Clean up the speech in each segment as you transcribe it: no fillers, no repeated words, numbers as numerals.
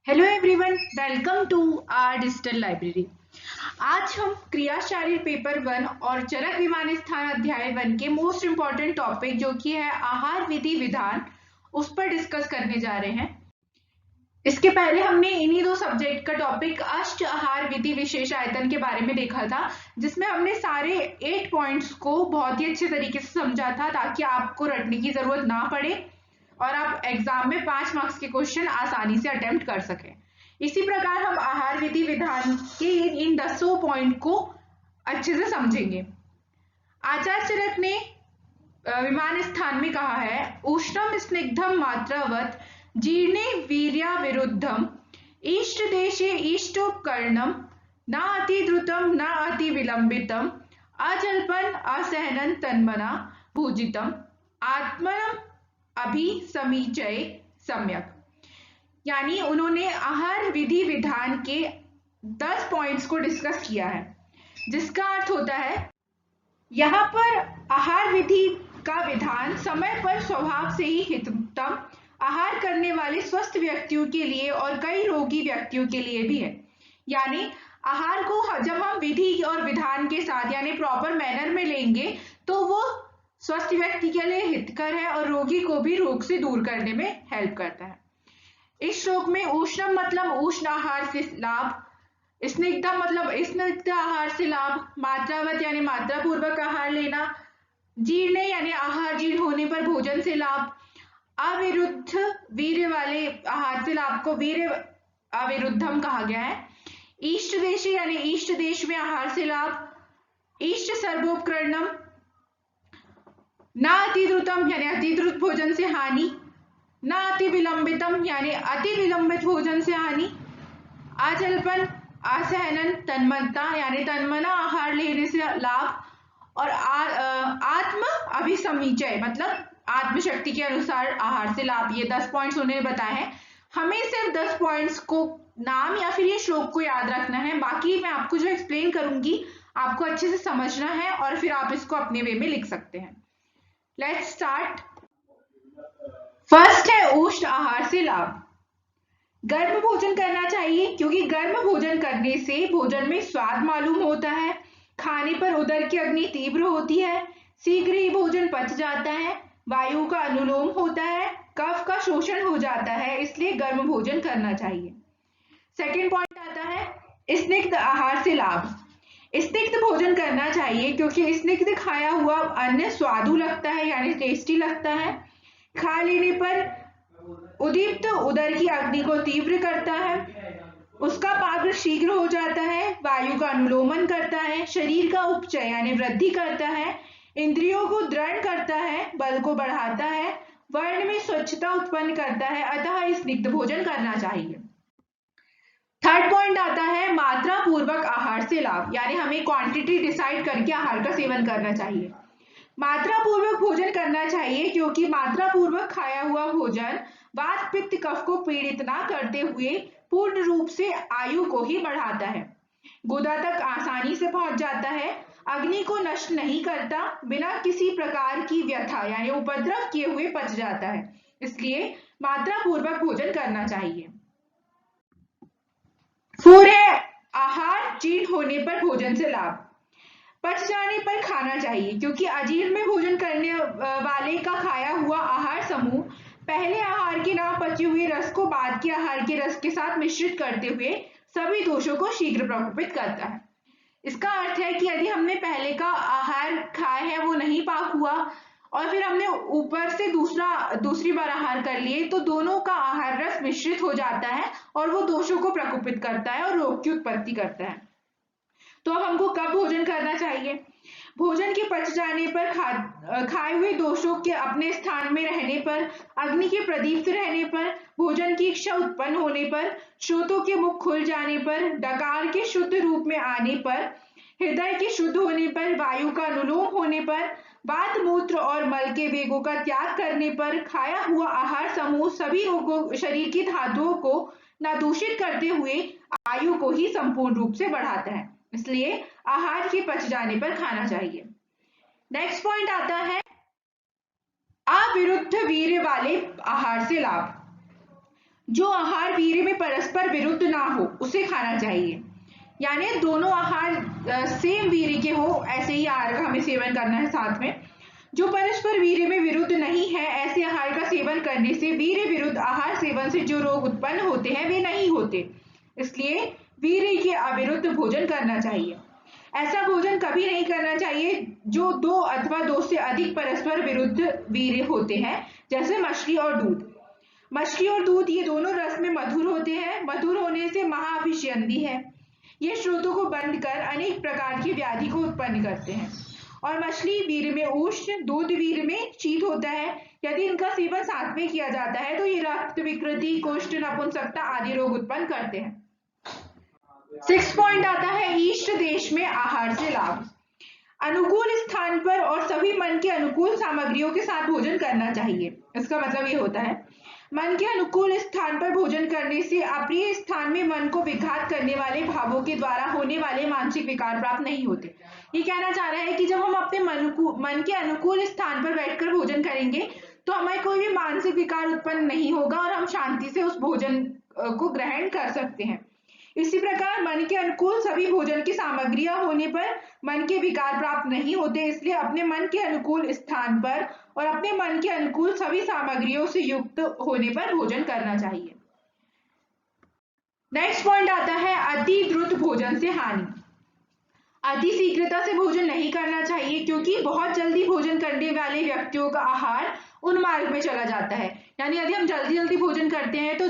Hello everyone, welcome to our digital library. आज हम क्रियाशारीर paper 1 और चरक विमान स्थान अध्याय 1 के मोस्ट इम्पॉर्टेंट टॉपिक जो कि है आहार विधि विधान, उस पर डिस्कस करने जा रहे हैं। इसके पहले हमने इन्हीं दो सब्जेक्ट का टॉपिक अष्ट आहार विधि विशेष आयतन के बारे में देखा था, जिसमें हमने सारे 8 पॉइंट्स को बहुत ही अच्छे तरीके से समझा था ताकि आपको रटने की जरूरत ना पड़े और आप एग्जाम में 5 मार्क्स के क्वेश्चन आसानी से अटेम्प्ट कर सकें। इसी प्रकार हम आहार विधि विधान के इन 10 पॉइंट को अच्छे से समझेंगे। आचार्य चरक ने विमान स्थान में कहा है, उष्णम स्निग्धम मात्रावत जीर्णे वीर्या विरुद्धम इष्ट देशे इष्टोपकरणम न अति द्रुतम न अति विलंबितम अजल्पन असहनन तन्मना भूजितम आत्मनम अभिसमीचय सम्यक। यानी उन्होंने आहार विधि विधान के 10 पॉइंट्स को डिस्कस किया है, जिसका अर्थ होता है यहाँ पर आहार विधि का विधान समय पर स्वभाव से ही हिततम आहार करने वाले स्वस्थ व्यक्तियों के लिए और कई रोगी व्यक्तियों के लिए भी है। यानी आहार को जब हम विधि और विधान के साथ यानी प्रॉपर मैनर में लेंगे तो वो स्वस्थ व्यक्ति के लिए हितकर है और रोगी को भी रोग से दूर करने में हेल्प करता है। इस श्लोक में उष्णम मतलब उष्ण आहार से लाभ, स्निग्धम मतलब स्निग्ध आहार से लाभ, मात्रावत यानी मात्रा पूर्वक आहार लेना, जीर्ण यानी आहार जीर्ण होने पर भोजन से लाभ, अविरुद्ध वीर्य वाले आहार से लाभ को वीर्य अविरुद्धम कहा गया है, इष्ट देशी यानी इष्ट देश में आहार से लाभ, इष्ट सर्वोपकरणम न अति द्रुतम यानी अति द्रुत भोजन से हानि, न अति विलंबितम यानी अति विलंबित भोजन से हानि, अजल्पन असहनन तन्मनता यानी तन्मना आहार लेने से लाभ, और आत्म अभिसमीचय मतलब आत्मशक्ति के अनुसार आहार से लाभ। ये 10 पॉइंट्स उन्होंने बताए हैं। हमें सिर्फ 10 पॉइंट्स को नाम या फिर ये श्लोक को याद रखना है, बाकी मैं आपको जो एक्सप्लेन करूंगी आपको अच्छे से समझना है और फिर आप इसको अपने वे में लिख सकते हैं। Let's start. फर्स्ट है उष्ण आहार से लाभ। गर्म भोजन करना चाहिए क्योंकि गर्म भोजन करने से भोजन में स्वाद मालूम होता है, खाने पर उदर की अग्नि तीव्र होती है, शीघ्र ही भोजन पच जाता है, वायु का अनुलोम होता है, कफ का शोषण हो जाता है, इसलिए गर्म भोजन करना चाहिए। सेकंड पॉइंट आता है स्निग्ध आहार से लाभ। स्निग्ध भोजन करना चाहिए क्योंकि स्निग्ध खाया हुआ अन्न स्वादु लगता है यानी टेस्टी लगता है, खा लेने पर उदीप्त उदर की अग्नि को तीव्र करता है, उसका पाग्र शीघ्र हो जाता है, वायु का अनुलोमन करता है, शरीर का उपचय यानी वृद्धि करता है, इंद्रियों को दृढ़ करता है, बल को बढ़ाता है, वर्ण में स्वच्छता उत्पन्न करता है, अतः स्निग्ध भोजन करना चाहिए। थर्ड पॉइंट आता है मात्रा पूर्वक आहार से लाभ, यानी हमें क्वांटिटी डिसाइड करके आहार का सेवन करना चाहिए। मात्रा पूर्वक भोजन करना चाहिए क्योंकि मात्रा पूर्वक खाया हुआ भोजन वात पित्त कफ को पीड़ित ना करते हुए पूर्ण रूप से आयु को ही बढ़ाता है, गुदा तक आसानी से पहुंच जाता है, अग्नि को नष्ट नहीं करता, बिना किसी प्रकार की व्यथा यानी उपद्रव किए हुए पच जाता है, इसलिए मात्रा पूर्वक भोजन करना चाहिए। 4 है आहार जीर्ण होने पर भोजन से लाभ। पच जाने पर खाना चाहिए क्योंकि अजीर्ण में भोजन करने वाले का खाया हुआ आहार समूह पहले आहार के ना पचे हुए रस को बाद के आहार के रस के साथ मिश्रित करते हुए सभी दोषों को शीघ्र प्रकोपित करता है। इसका अर्थ है कि यदि हमने पहले का आहार खाया है वो नहीं पाक हुआ और फिर हमने ऊपर से दूसरी बार आहार कर लिए तो दोनों का आहार रस मिश्रित हो जाता है और वो दोषों को प्रकोपित करता है और रोग की उत्पत्ति करता है। तो अब हमको कब भोजन करना चाहिए? भोजन के पच जाने पर खाए हुए दोषों के अपने स्थान में रहने पर, अग्नि के प्रदीप्त रहने पर, भोजन की इच्छा उत्पन्न होने पर, श्रोतों के मुख खुल जाने पर, डकार के शुद्ध रूप में आने पर, हृदय के शुद्ध होने पर, वायु का अनुलोम होने पर, वात मूत्र और मल के वेगों का त्याग करने पर, खाया हुआ आहार समूह सभी रोगों शरीर की धातुओं को न दूषित करते हुए आयु को ही संपूर्ण रूप से बढ़ाता है, इसलिए आहार के पच जाने पर खाना चाहिए। नेक्स्ट पॉइंट आता है अविरुद्ध वीर्य वाले आहार से लाभ। जो आहार वीर्य में परस्पर विरुद्ध ना हो उसे खाना चाहिए। यानी दोनों आहार सेम वीर्य के हो, ऐसे ही आहार का हमें सेवन करना है साथ में। जो परस्पर वीर्य में विरुद्ध नहीं है, ऐसे आहार का सेवन करने से वीर्य विरुद्ध आहार सेवन से जो रोग उत्पन्न होते हैं वे नहीं होते। इसलिए वीर्य के अविरुद्ध भोजन करना चाहिए। ऐसा भोजन कभी नहीं करना चाहिए जो 2 अथवा 2 से अधिक परस्पर विरुद्ध वीर्य होते हैं, जैसे मछली और दूध। मछली और दूध ये दोनों रस में मधुर होते हैं। मधुर होने से महाअभिसंधि है। ये स्रोतों को बंद कर अनेक प्रकार की व्याधि को उत्पन्न करते हैं। और मछली वीर्य में उष्ण, दूध वीर्य में शीत होता है। यदि इनका सेवन साथ में किया जाता है तो ये रक्त विकृति, कुष्ठ, नपुंसकता आदि रोग उत्पन्न करते हैं। 6 पॉइंट आता है ईस्ट देश में आहार से लाभ। अनुकूल स्थान पर और सभी मन के अनुकूल सामग्रियों के साथ भोजन करना चाहिए। इसका मतलब ये होता है मन के अनुकूल स्थान पर भोजन करने से अप्रिय स्थान में मन को विघात करने वाले भावों के द्वारा होने वाले मानसिक विकार प्राप्त नहीं होते। ये कहना चाह रहा है कि जब हम अपने मन के अनुकूल स्थान पर बैठकर भोजन करेंगे तो हमें कोई भी मानसिक विकार उत्पन्न नहीं होगा और हम शांति से उस भोजन को ग्रहण कर सकते हैं। इसी प्रकार मन के अनुकूल सभी भोजन की सामग्रियां होने पर मन के विकार प्राप्त नहीं होते। इसलिए अपने मन के अनुकूल स्थान पर और अपने मन के अनुकूल सभी सामग्रियों से युक्त होने पर भोजन करना चाहिए। नेक्स्ट पॉइंट आता है अति द्रुत भोजन से हानि। अति शीघ्रता से भोजन नहीं करना चाहिए, क्योंकि बहुत जल्दी भोजन करने वाले व्यक्तियों का आहार उन मार्ग में चला जाता है। यानी यदि हम जल्दी जल्दी भोजन करते हैं तो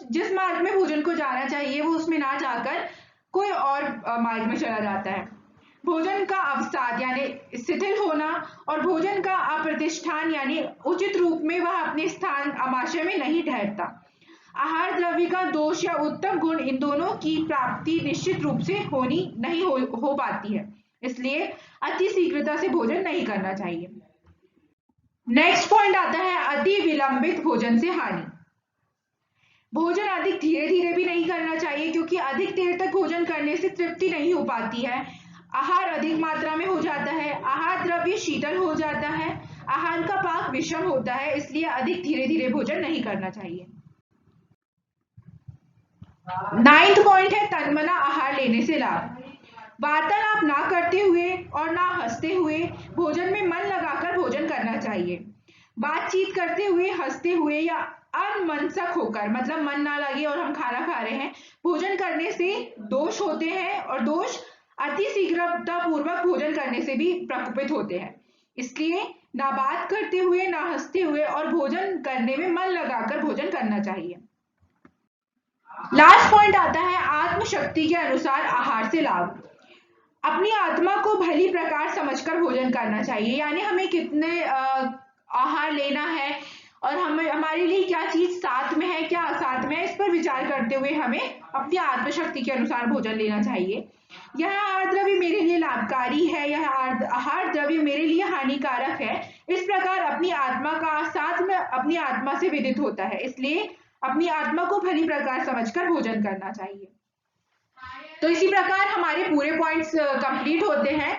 जिस मार्ग में भोजन को जाना चाहिए वो उसमें ना जाकर कोई और मार्ग में चला जाता है। भोजन का अवसाद यानी शिथिल होना और भोजन का अप्रतिष्ठान यानी उचित रूप में वह अपने स्थान आमाशय में नहीं ठहरता। आहार द्रव्य का दोष या उत्तम गुण, इन दोनों की प्राप्ति निश्चित रूप से नहीं हो पाती है। इसलिए अति शीघ्रता से भोजन नहीं करना चाहिए। नेक्स्ट पॉइंट आता है अति विलंबित भोजन से हानि। भोजन अधिक धीरे धीरे भी नहीं करना चाहिए, क्योंकि अधिक देर तक भोजन करने से तृप्ति नहीं हो पाती है। आहार अधिक मात्रा में हो जाता है, आहार द्रव्य शीतल हो जाता है, आहार का पाक विषम होता है। इसलिए अधिक धीरे धीरे भोजन नहीं करना चाहिए। 9th पॉइंट है तन्मना आहार लेने से लाभ। वार्तालाप ना करते हुए और ना हंसते हुए भोजन में मन लगाकर भोजन करना चाहिए। बातचीत करते हुए, हंसते हुए या अनमनसक होकर, मतलब मन ना लगे और हम खाना खा रहे हैं, भोजन करने से दोष होते हैं और दोष अति शीघ्रता पूर्वक भोजन करने से भी प्रकोपित होते हैं। इसलिए ना बात करते हुए, ना हंसते हुए और भोजन करने में मन लगाकर भोजन करना चाहिए। लास्ट पॉइंट आता है आत्मशक्ति के अनुसार आहार से लाभ। अपनी आत्मा को भली प्रकार समझकर भोजन करना चाहिए। यानी हमें कितने आहार लेना है और हमारे लिए क्या चीज साथ में है, क्या असाथ में है, इस पर विचार करते हुए हमें अपनी आत्मशक्ति के अनुसार भोजन लेना चाहिए। यह आहार द्रव्य मेरे लिए लाभकारी है, यह आहार द्रव्य मेरे लिए हानिकारक है, इस प्रकार अपनी आत्मा का साथ में अपनी आत्मा से विदित होता है। इसलिए अपनी आत्मा को भली प्रकार समझकर भोजन करना चाहिए। तो इसी प्रकार हमारे पूरे पॉइंट्स कंप्लीट होते हैं।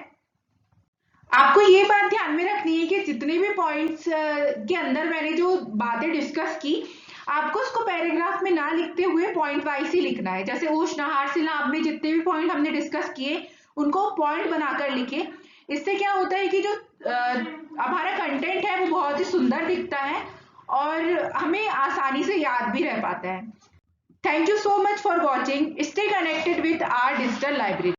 आपको ये बात ध्यान में रखनी है कि जितने भी पॉइंट्स के अंदर मैंने जो बातें डिस्कस की, आपको उसको पैराग्राफ में ना लिखते हुए पॉइंट वाइज ही लिखना है। जैसे उष्ण आहार से लाभ में जितने भी पॉइंट हमने डिस्कस किए उनको पॉइंट बनाकर लिखे। इससे क्या होता है कि जो हमारा कंटेंट है वो बहुत ही सुंदर दिखता है और हमें आसानी से याद भी रह पाता है। Thank you so much for watching. Stay connected with our digital library.